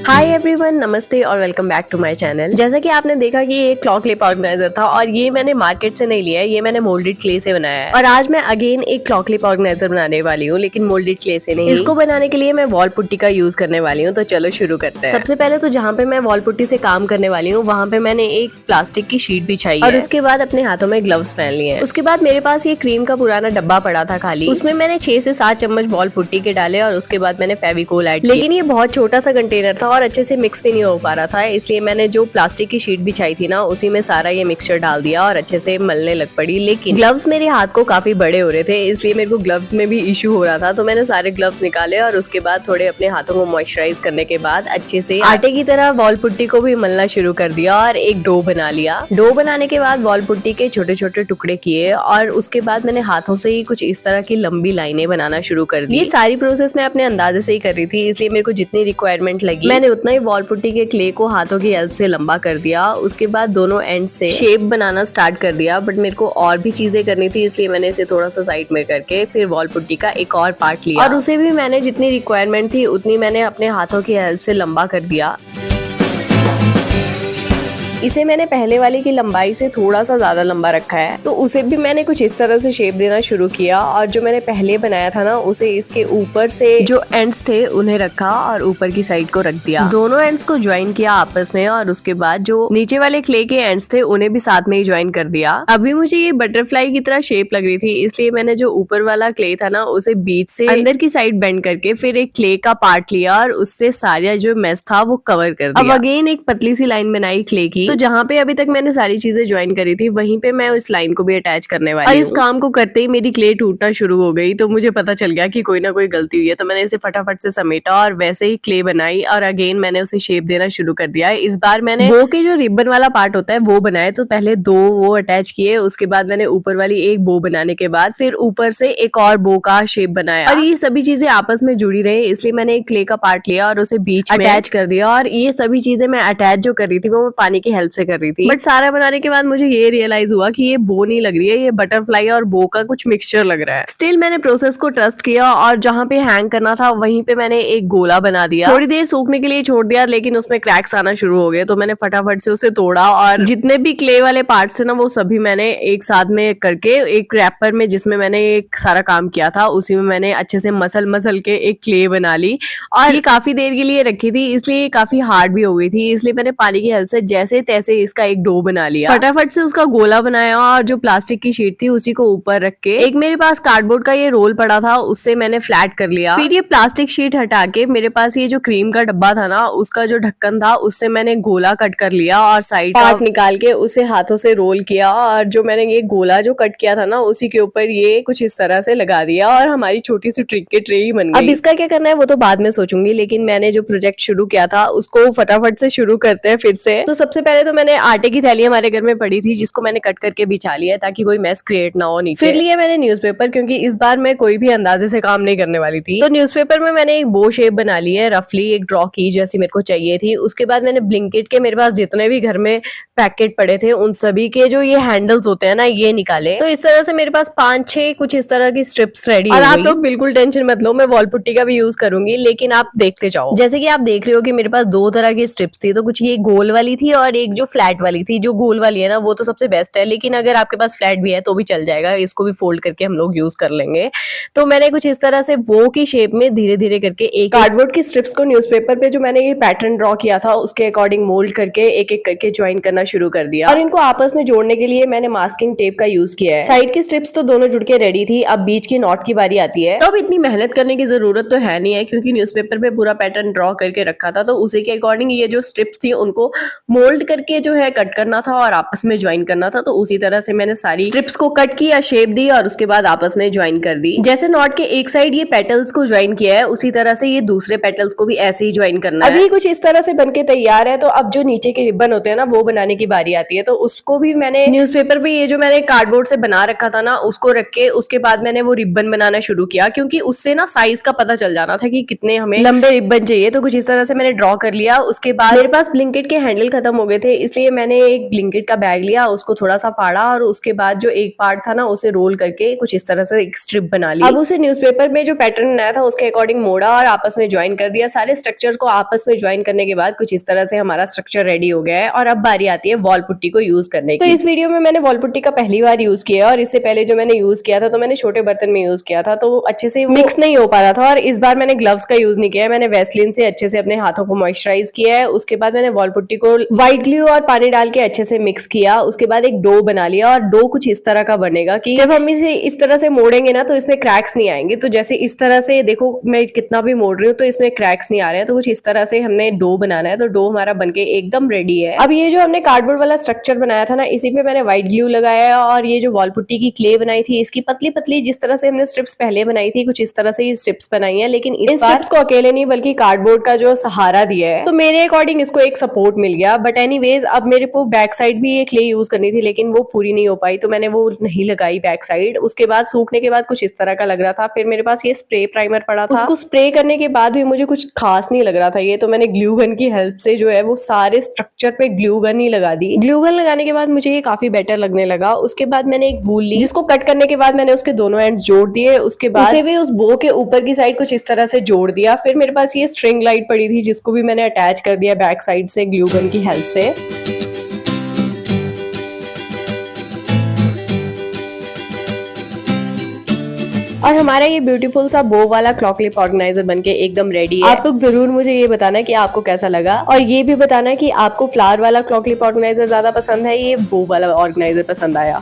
हाय everyone, नमस्ते और welcome back to my channel. जैसा कि आपने देखा कि ये क्लॉ क्लिप ऑर्गेनाइजर था और ये मैंने मार्केट से नहीं लिया है, ये मैंने मोल्डेड क्ले से बनाया है। और आज मैं अगेन एक क्लॉ क्लिप ऑर्गेनाइजर बनाने वाली हूँ, लेकिन मोल्डेड क्ले से नहीं। इसको बनाने के लिए मैं वॉल पुट्टी का यूज करने वाली हूँ, तो चलो शुरू करते हैं। सबसे पहले तो जहाँ पे मैं वॉल पुट्टी से काम करने वाली हूँ वहाँ पे मैंने एक प्लास्टिक की शीट बिछाई और उसके बाद अपने हाथों में ग्लव्स पहन लिए। उसके बाद मेरे पास ये क्रीम का पुराना डब्बा पड़ा था खाली, उसमें मैंने 6 से 7 चम्मच वॉल पुट्टी के डाले और उसके बाद मैंने फेविकोल ऐड किया। लेकिन ये बहुत छोटा सा कंटेनर था और अच्छे से मिक्स भी नहीं हो पा रहा था, इसलिए मैंने जो प्लास्टिक की शीट बिछाई थी ना उसी में सारा ये मिक्सचर डाल दिया और अच्छे से मलने लग पड़ी। लेकिन ग्लव्स मेरे हाथ को काफी बड़े हो रहे थे, इसलिए मेरे को ग्लव्स में भी इश्यू हो रहा था, तो मैंने सारे ग्लव्स निकाले और उसके बाद थोड़े अपने हाथों को मॉइस्चराइज करने के बाद अच्छे से आटे की तरह वॉल पुट्टी को भी मलना शुरू कर दिया और एक डो बना लिया। डो बनाने के बाद वॉल पुट्टी के छोटे छोटे टुकड़े किए और उसके बाद मैंने हाथों से ही कुछ इस तरह की लंबी लाइनें बनाना शुरू कर दी। ये सारी प्रोसेस मैं अपने अंदाजे से ही कर रही थी, इसलिए मेरे को जितनी रिक्वायरमेंट लगी मैंने उतना ही वॉल पुट्टी के क्ले को हाथों की हेल्प से लंबा कर दिया। उसके बाद दोनों एंड से शेप बनाना स्टार्ट कर दिया, बट मेरे को और भी चीजें करनी थी, इसलिए मैंने इसे थोड़ा सा साइड में करके फिर वॉल पुट्टी का एक और पार्ट लिया और उसे भी मैंने जितनी रिक्वायरमेंट थी उतनी मैंने अपने हाथों की हेल्प से लंबा कर दिया। इसे मैंने पहले वाले की लंबाई से थोड़ा सा ज्यादा लंबा रखा है, तो उसे भी मैंने कुछ इस तरह से शेप देना शुरू किया और जो मैंने पहले बनाया था ना उसे इसके ऊपर से जो एंड्स थे उन्हें रखा और ऊपर की साइड को रख दिया। दोनों एंड्स को ज्वाइन किया आपस में और उसके बाद जो नीचे वाले क्ले के एंड्स थे उन्हें भी साथ में ही ज्वाइन कर दिया। अभी मुझे ये बटरफ्लाई की तरह शेप लग रही थी, इसलिए मैंने जो ऊपर वाला क्ले था ना उसे बीच से अंदर की साइड बेंड करके फिर एक क्ले का पार्ट लिया और उससे सारा जो मेस था वो कवर कर दिया। अब अगेन एक पतली सी लाइन बनाई क्ले की, तो जहाँ पे अभी तक मैंने सारी चीजें ज्वाइन करी थी वहीं पे मैं उस लाइन को भी अटैच करने वाली हूँ। और इस काम को करते ही मेरी क्ले टूटना शुरू हो गई, तो मुझे पता चल गया कि कोई ना कोई गलती हुई है, तो मैंने इसे फटाफट से समेटा और वैसे ही क्ले बनाई और अगेन मैंने उसे शेप देना शुरू कर दिया। इस बार मैंने बो के जो रिबन वाला पार्ट होता है वो बनाए, तो पहले 2 वो अटैच किए, उसके बाद मैंने ऊपर वाली एक बो बनाने के बाद फिर ऊपर से एक और बो का शेप बनाया और ये सभी चीजें आपस में जुड़ी रही, इसलिए मैंने एक क्ले का पार्ट लिया और उसे बीच में अटैच कर दिया। और ये सभी चीजें मैं अटैच जो कर रही थी वो मैं पानी की हेल्प से कर रही थी, बट सारा बनाने के बाद मुझे ये रियलाइज हुआ कि ये बो नहीं लग रही है, ये बटरफ्लाई और बो का कुछ मिक्सचर लग रहा है। स्टिल मैंने प्रोसेस को ट्रस्ट किया और जहाँ पे हैंग करना था वहीं पे मैंने एक गोला बना दिया। थोड़ी देर सूखने के लिए छोड़ दिया, लेकिन उसमें क्रैक्स आना शुरू हो गए, तो मैंने फटाफट से उसे तोड़ा और जितने भी क्ले वाले पार्ट्स है ना वो सभी मैंने एक साथ में करके एक रैपर में जिसमें मैंने एक सारा काम किया था उसी में मैंने अच्छे से मसल के एक क्ले बना ली और ये काफी देर के लिए रखी थी, इसलिए ये काफी हार्ड भी हो गई थी, इसलिए मैंने पानी की हेल्प से जैसे तैसे इसका एक डो बना लिया। फटाफट से उसका गोला बनाया और जो प्लास्टिक की शीट थी उसी को ऊपर रख के एक मेरे पास कार्डबोर्ड का ये रोल पड़ा था उससे मैंने फ्लैट कर लिया। फिर ये प्लास्टिक शीट हटा के मेरे पास ये जो क्रीम का डब्बा था ना उसका जो ढक्कन था उससे मैंने गोला कट कर लिया और साइड पार्ट निकाल के उसे हाथों से रोल किया और जो मैंने ये गोला जो कट किया था ना उसी के ऊपर ये कुछ इस तरह से लगा दिया और हमारी छोटी सी ट्रिक की ट्रे ही बन गई। अब इसका क्या करना है वो तो बाद में सोचूंगी, लेकिन मैंने जो प्रोजेक्ट शुरू किया था उसको फटाफट से शुरू करते हैं फिर से। तो सबसे पहले तो मैंने आटे की थैली हमारे घर में पड़ी थी जिसको मैंने कट करके बिछा लिया ताकि कोई मैस क्रिएट ना हो नीचे। फिर लिया मैंने न्यूज़पेपर, क्योंकि इस बार मैं कोई भी अंदाजे से काम नहीं करने वाली थी, तो न्यूज़पेपर में मैंने एक बो शेप बना ली है, रफली एक ड्रॉ की जैसी मेरे को चाहिए थी। उसके बाद मैंने ब्लिंकिट के मेरे पास जितने भी घर में पैकेट पड़े थे उन सभी के जो ये हैंडल्स होते हैं ना ये निकाले, तो इस तरह से मेरे पास 5-6 कुछ इस तरह की स्ट्रिप्स रेडी और आप लोग बिल्कुल टेंशन मत लो, मैं वॉल पुट्टी का भी यूज करूंगी, लेकिन आप देखते जाओ। जैसे कि आप देख रहे हो कि मेरे पास 2 तरह की स्ट्रिप्स थी, तो कुछ ये गोल वाली थी और एक जो फ्लैट वाली थी। जो गोल वाली है ना वो तो सबसे बेस्ट है, लेकिन अगर आपके पास फ्लैट भी है तो भी चल जाएगा, इसको भी फोल्ड करके हम लोग यूज कर लेंगे। तो मैंने कुछ इस तरह से वो की शेप में धीरे धीरे करके एक कार्डबोर्ड की स्ट्रिप्स को न्यूज़पेपर पे जो मैंने ये पैटर्न ड्रॉ किया था उसके अकॉर्डिंग मोल्ड करके एक एक करके ज्वाइन करना शुरू कर दिया और इनको आपस में जोड़ने के लिए मैंने मास्किंग टेप का यूज किया है। साइड की स्ट्रिप्स तो दोनों जुड़ के रेडी थी, अब बीच की नॉट की बारी आती है। तो अब इतनी मेहनत करने की जरूरत तो है नहीं है, क्योंकि न्यूज़पेपर पे पूरा पैटर्न ड्रॉ करके रखा था, तो उसी के अकॉर्डिंग ये जो स्ट्रिप्स थी उनको मोल्ड करके जो है कट करना था और आपस में ज्वाइन करना था। तो उसी तरह से मैंने सारी स्ट्रिप्स को कट किया, शेप दी और उसके बाद आपस में ज्वाइन कर दी। जैसे नॉट के एक साइड ये पेटल्स को ज्वाइन किया है उसी तरह से ये दूसरे पेटल्स को भी ऐसे ही ज्वाइन करना है। अभी कुछ इस तरह से बनके तैयार है, तो अब जो नीचे के रिबन होते हैं ना वो बनाने की बारी आती है। तो उसको भी मैंने न्यूज़पेपर पे ये जो मैंने कार्डबोर्ड से बना रखा था ना उसको रख के उसके बाद मैंने वो रिबन बनाना शुरू किया, क्योंकि उससे ना साइज का पता चल जाना था कि कितने हमें लंबे रिबन चाहिए। तो कुछ इस तरह से मैंने ड्रॉ कर लिया। उसके बाद मेरे पास ब्लिंकिट के हैंडल खत्म हो गए थे, इसलिए मैंने एक ब्लिंकिट का बैग लिया, उसको थोड़ा सा फाड़ा और उसके बाद जो एक पार्ट था ना उसे रोल करके कुछ इस तरह से एक स्ट्रिप बना ली। अब उसे न्यूज़पेपर में जो पैटर्न बनाया था उसके अकॉर्डिंग मोड़ा और आपस में ज्वाइन कर दिया। सारे स्ट्रक्चर को आपस में ज्वाइन करने के बाद कुछ इस तरह से हमारा स्ट्रक्चर रेडी हो गया है और अब बारी आती है वॉल पुट्टी को यूज करने की। तो इस वीडियो में मैंने वॉल पुट्टी का पहली बार यूज किया और इससे पहले जो मैंने यूज किया था तो मैंने छोटे बर्तन में यूज किया था, तो अच्छे से मिक्स नहीं हो पा रहा था। और इस बार मैंने ग्लव्स का यूज नहीं किया है, मैंने वैसलीन से अच्छे से अपने हाथों को मॉइस्चराइज किया है। उसके बाद मैंने वॉल पुट्टी को व्हाइट ग्लू और पानी डाल के अच्छे से मिक्स किया। उसके बाद एक डो बना लिया और डो कुछ इस तरह का बनेगा कि जब हम इसे इस तरह से मोड़ेंगे ना तो इसमें क्रैक्स नहीं आएंगे। तो जैसे इस तरह से देखो, मैं कितना भी मोड़ रही हूँ तो इसमें क्रैक्स नहीं आ रहे हैं। तो कुछ इस तरह से हमने डो बनाना है। तो डो हमारा बनके एकदम रेडी है। अब ये जो हमने कार्डबोर्ड वाला स्ट्रक्चर बनाया था ना, इसी पे मैंने व्हाइट ग्लू लगाया है और ये जो वॉल पुट्टी की क्ले बनाई थी इसकी पतली पतली जिस तरह से हमने स्ट्रिप्स पहले बनाई थी कुछ इस तरह से ये स्ट्रिप्स बनाई है, लेकिन इस स्ट्रिप्स को अकेले नहीं बल्कि कार्डबोर्ड का जो सहारा दिया है तो मेरे अकॉर्डिंग इसको एक सपोर्ट मिल गया। बट एनीवेज अब मेरे को बैक साइड भी ये क्ले यूज करनी थी लेकिन वो पूरी नहीं हो पाई तो मैंने वो नहीं लगाई बैक साइड। उसके बाद सूखने के बाद कुछ इस तरह का लग रहा था। फिर मेरे पास ये स्प्रे प्राइमर पड़ा था, उसको स्प्रे करने के बाद भी मुझे कुछ खास नहीं लग रहा था ये, तो मैंने ग्लू गन की हेल्प से जो है वो सारे स्ट्रक्चर पे ग्लू गन ही लगा दी। ग्लू गन लगाने के बाद मुझे ये काफी बेटर लगने लगा। उसके बाद मैंने एक वूल ली जिसको कट करने के बाद मैंने उसके दोनों एंड्स जोड़ दिए। उसके बाद उसे भी उस बो के ऊपर की साइड कुछ इस तरह से जोड़ दिया। फिर मेरे पास ये स्ट्रिंग लाइट पड़ी थी जिसको भी मैंने अटैच कर दिया बैक साइड से ग्लू गन की हेल्प से। और हमारा ये ब्यूटीफुल सा बो वाला क्लॉक क्लिप ऑर्गेनाइजर बनके एकदम रेडी है। आप लोग जरूर मुझे ये बताना कि आपको कैसा लगा और ये भी बताना कि आपको फ्लावर वाला क्लॉक क्लिप ऑर्गेनाइजर ज्यादा पसंद है, ये बो वाला ऑर्गेनाइजर पसंद आया।